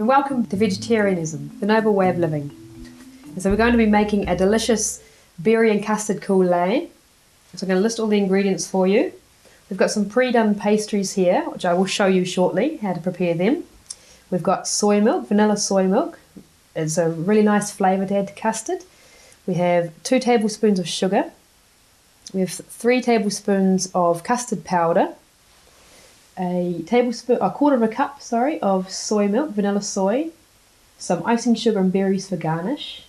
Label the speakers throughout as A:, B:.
A: welcome to vegetarianism, the noble way of living. And so we're going to be making a delicious berry and custard coulis. So I'm going to list all the ingredients for you. We've got some pre-done pastries here, which I will show you shortly how to prepare them. We've got soy milk, vanilla soy milk. It's a really nice flavour to add to custard. We have 2 tablespoons of sugar. We have 3 tablespoons of custard powder. A quarter of a cup, of soy milk, vanilla soy. Some icing sugar and berries for garnish.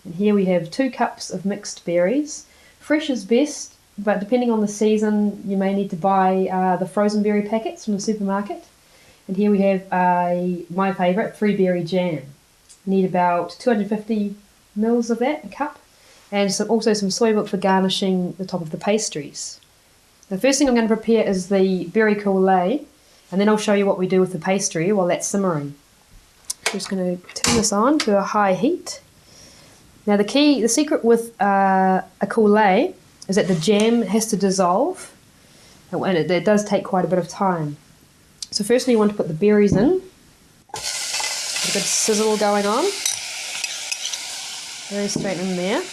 A: And here we have 2 cups of mixed berries. Fresh is best, but depending on the season, you may need to buy the frozen berry packets from the supermarket. And here we have my favourite, 3-berry jam. You need about 250 mils of that, a cup. And also some soy milk for garnishing the top of the pastries. The first thing I'm going to prepare is the berry coulis, and then I'll show you what we do with the pastry while that's simmering. I'm just going to turn this on to a high heat. Now the secret with a coulis is that the jam has to dissolve, and it does take quite a bit of time. So firstly you want to put the berries in. A good sizzle going on. Very straight in there.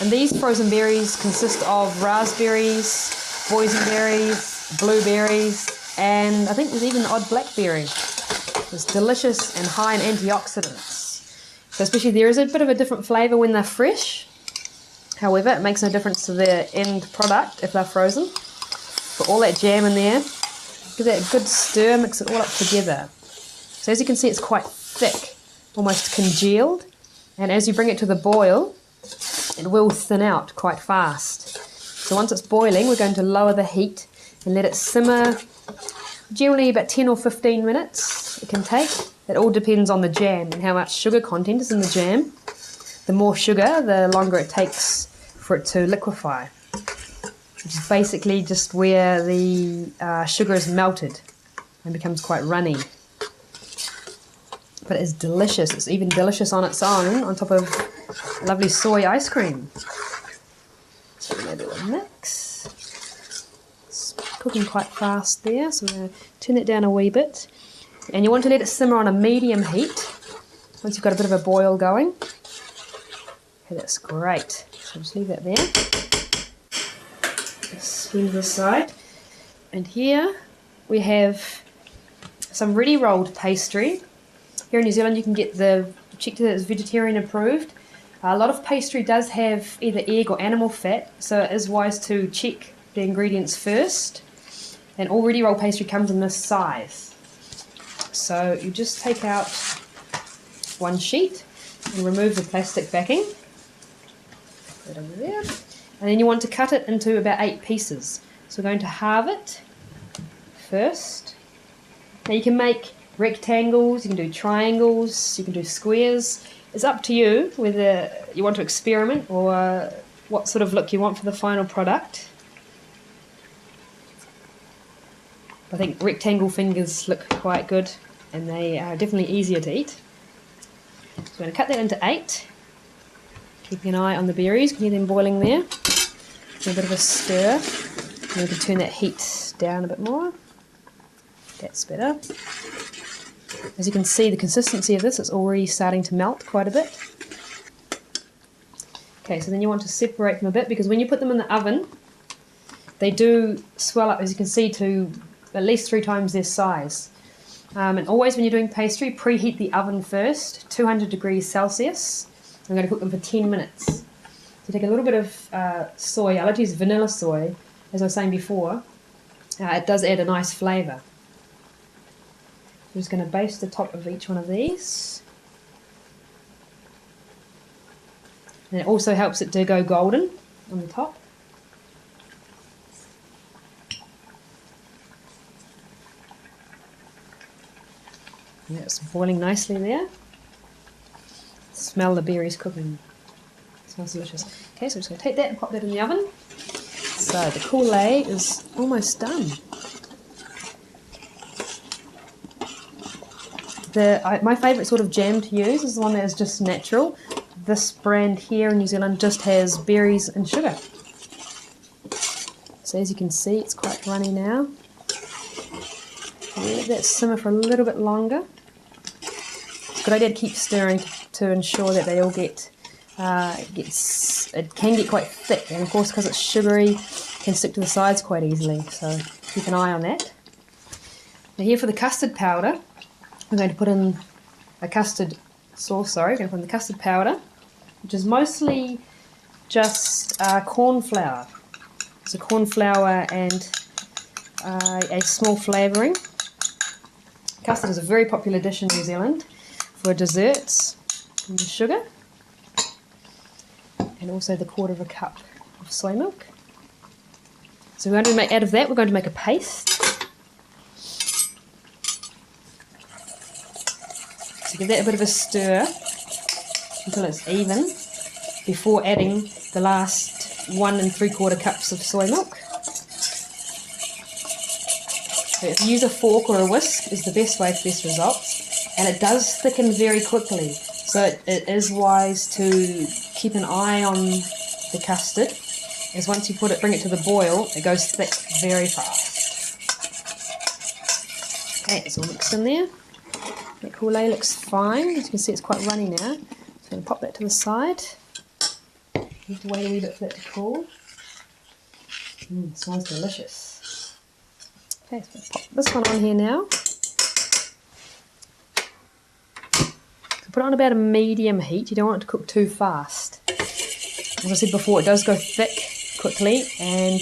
A: And these frozen berries consist of raspberries, boysenberries, blueberries, and I think there's even an odd blackberry. It's delicious and high in antioxidants. So especially there is a bit of a different flavour when they're fresh. However, it makes no difference to their end product if they're frozen. Put all that jam in there, give that a good stir, mix it all up together. So as you can see, it's quite thick, almost congealed, and as you bring it to the boil, it will thin out quite fast. So once it's boiling, we're going to lower the heat and let it simmer, generally about 10 or 15 minutes it can take. It all depends on the jam and how much sugar content is in the jam. The more sugar, the longer it takes for it to liquefy, which is basically just where the sugar is melted and becomes quite runny. But it's delicious. It's even delicious on its own, on top of lovely soy ice cream. So we're going to do a mix. It's cooking quite fast there, so we're going to turn it down a wee bit. And you want to let it simmer on a medium heat once you've got a bit of a boil going. Okay, that's great. So just leave that there. Just leave this aside. And here we have some ready rolled pastry. Here in New Zealand you can get checked that it's vegetarian approved. A lot of pastry does have either egg or animal fat, so it is wise to check the ingredients first. And all ready rolled pastry comes in this size. So you just take out one sheet and remove the plastic backing. Put it over there. And then you want to cut it into about 8 pieces. So we're going to halve it first. Now you can make rectangles, you can do triangles, you can do squares. It's up to you whether you want to experiment or what sort of look you want for the final product. I think rectangle fingers look quite good and they are definitely easier to eat. So we're going to cut that into 8. Keeping an eye on the berries, you can hear them boiling there. A bit of a stir. And we can turn that heat down a bit more. That's better. As you can see, the consistency of this is already starting to melt quite a bit. Okay, so then you want to separate them a bit because when you put them in the oven, they do swell up, as you can see, to at least 3 times their size. And always when you're doing pastry, preheat the oven first, 200 degrees Celsius. I'm going to cook them for 10 minutes. So take a little bit of soy. I like to use vanilla soy, as I was saying before. It does add a nice flavour. I'm just going to baste the top of each one of these. And it also helps it to go golden on the top. And that's boiling nicely there. Smell the berries cooking. It smells delicious. Okay, so I'm just going to take that and pop that in the oven. So the coulis is almost done. My favourite sort of jam to use is the one that is just natural. This brand here in New Zealand just has berries and sugar. So as you can see, it's quite runny now. Let that simmer for a little bit longer. It's a good idea to keep stirring to ensure that they all get, it can get quite thick, and of course because it's sugary, it can stick to the sides quite easily, so keep an eye on that. Now here for the custard powder, we're going to put in a custard sauce, we're going to put in the custard powder, which is mostly just corn flour. So corn flour and a small flavouring. Custard is a very popular dish in New Zealand for desserts and sugar. And also the 1/4 cup of soy milk. So we're going to make, out of that, we're going to make a paste. So give that a bit of a stir until it's even before adding the last 1 3/4 cups of soy milk. So if you use a fork or a whisk is the best way for best results, and it does thicken very quickly. So it is wise to keep an eye on the custard, as once you bring it to the boil, it goes thick very fast. Okay, it's all mixed in there. That Coulis looks fine. As you can see, it's quite runny now. So I'm going to pop that to the side. You have to wait a wee bit for that to cool. It smells delicious. Okay, so I'm going to pop this one on here now. Put it on about a medium heat. You don't want it to cook too fast. As I said before, it does go thick quickly, and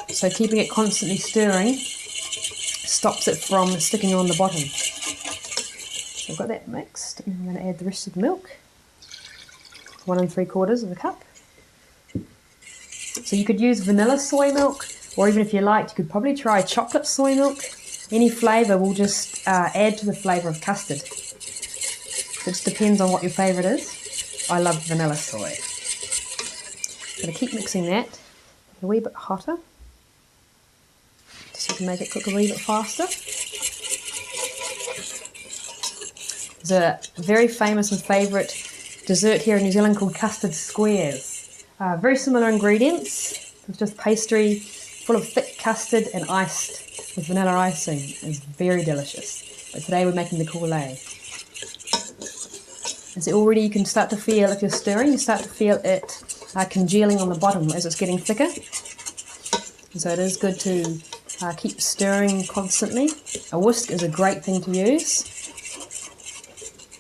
A: so keeping it constantly stirring stops it from sticking on the bottom. So I've got that mixed, and I'm going to add the rest of the milk. 1 3/4 cup. So you could use vanilla soy milk, or even if you liked, you could probably try chocolate soy milk. Any flavour will just add to the flavour of custard. It just depends on what your favourite is. I love vanilla soy. I'm going to keep mixing that a wee bit hotter, so you can make it cook a wee bit faster. There's a very famous and favourite dessert here in New Zealand called custard squares. Very similar ingredients. It's just pastry full of thick custard and iced with vanilla icing. It's very delicious. But today we're making the Coulis. And so already you can start to feel, if you're stirring, you start to feel it congealing on the bottom as it's getting thicker. And so it is good to keep stirring constantly. A whisk is a great thing to use.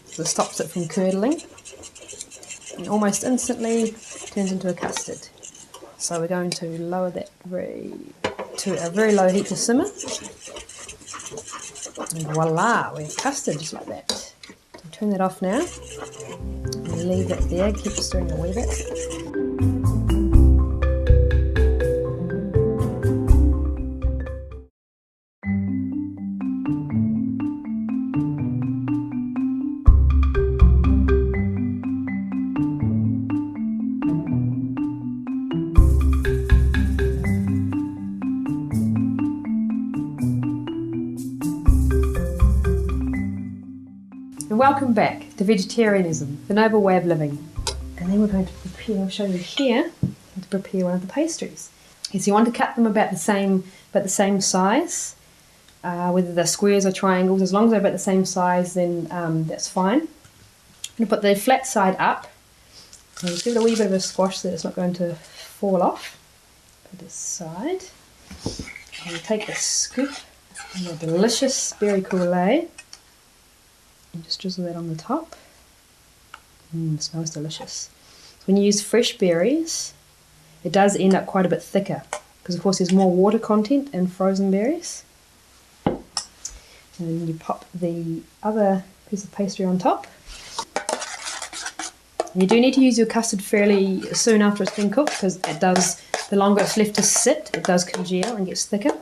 A: So it stops it from curdling. And almost instantly turns into a custard. So we're going to lower that to a very low heat to simmer. And voila, we have custard just like that. Turn that off now, and leave it there, keep stirring a wee bit. Welcome back to vegetarianism, the noble way of living. And then we're going to prepare, I'll show you here, to prepare one of the pastries. Okay, so you want to cut them about the same size, whether they're squares or triangles. As long as they're about the same size, then that's fine. I'm going to put the flat side up, and just give it a wee bit of a squash so that it's not going to fall off. Put this side. I'm going to take a scoop of the delicious berry Coulis. And just drizzle that on the top. It smells delicious. So when you use fresh berries, it does end up quite a bit thicker, because of course there's more water content in frozen berries. And then you pop the other piece of pastry on top. And you do need to use your custard fairly soon after it's been cooked, because it does, the longer it's left to sit, it does congeal and gets thicker.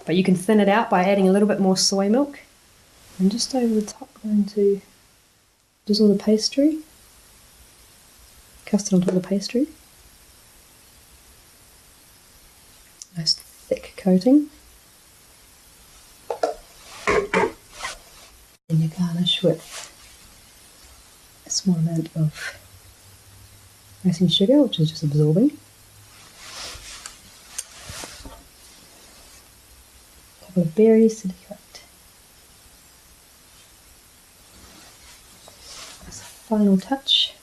A: But you can thin it out by adding a little bit more soy milk. And just over the top, I'm going to drizzle the pastry, custard on top of the pastry. Nice thick coating. Then you garnish with a small amount of icing sugar, which is just absorbing. A couple of berries to decorate. final touch.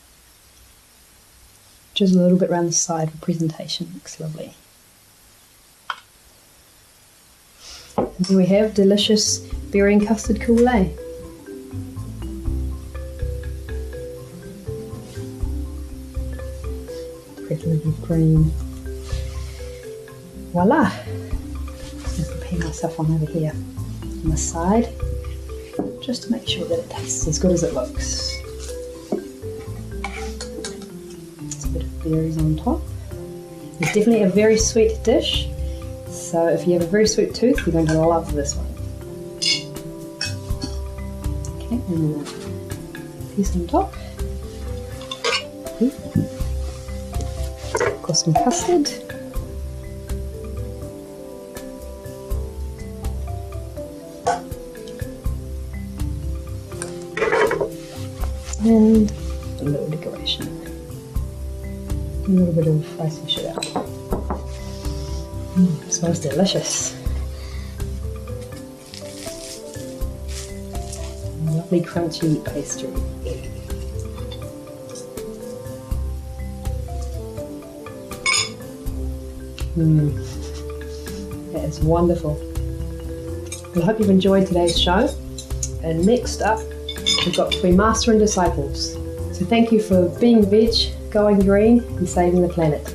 A: Just a little bit around the side for presentation. Looks lovely. And here we have delicious berry and custard coulis. Sprinkle of cream. Voila! I'm going to peel myself on over here on the side, just to make sure that it tastes as good as it looks. Just a bit of berries on top. It's definitely a very sweet dish, so if you have a very sweet tooth, you're going to love this one. Okay, and then a piece on top. Got some custard. And a little decoration. A little bit of icing sugar. Smells delicious. Lovely crunchy pastry. That is wonderful. Well, I hope you've enjoyed today's show. And next up, we've got to be master and disciples. So thank you for being veg, going green, and saving the planet.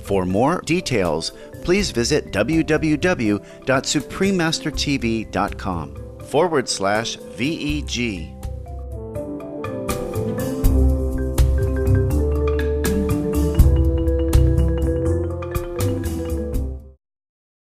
B: For more details, please visit www.suprememastertv.com/VEG.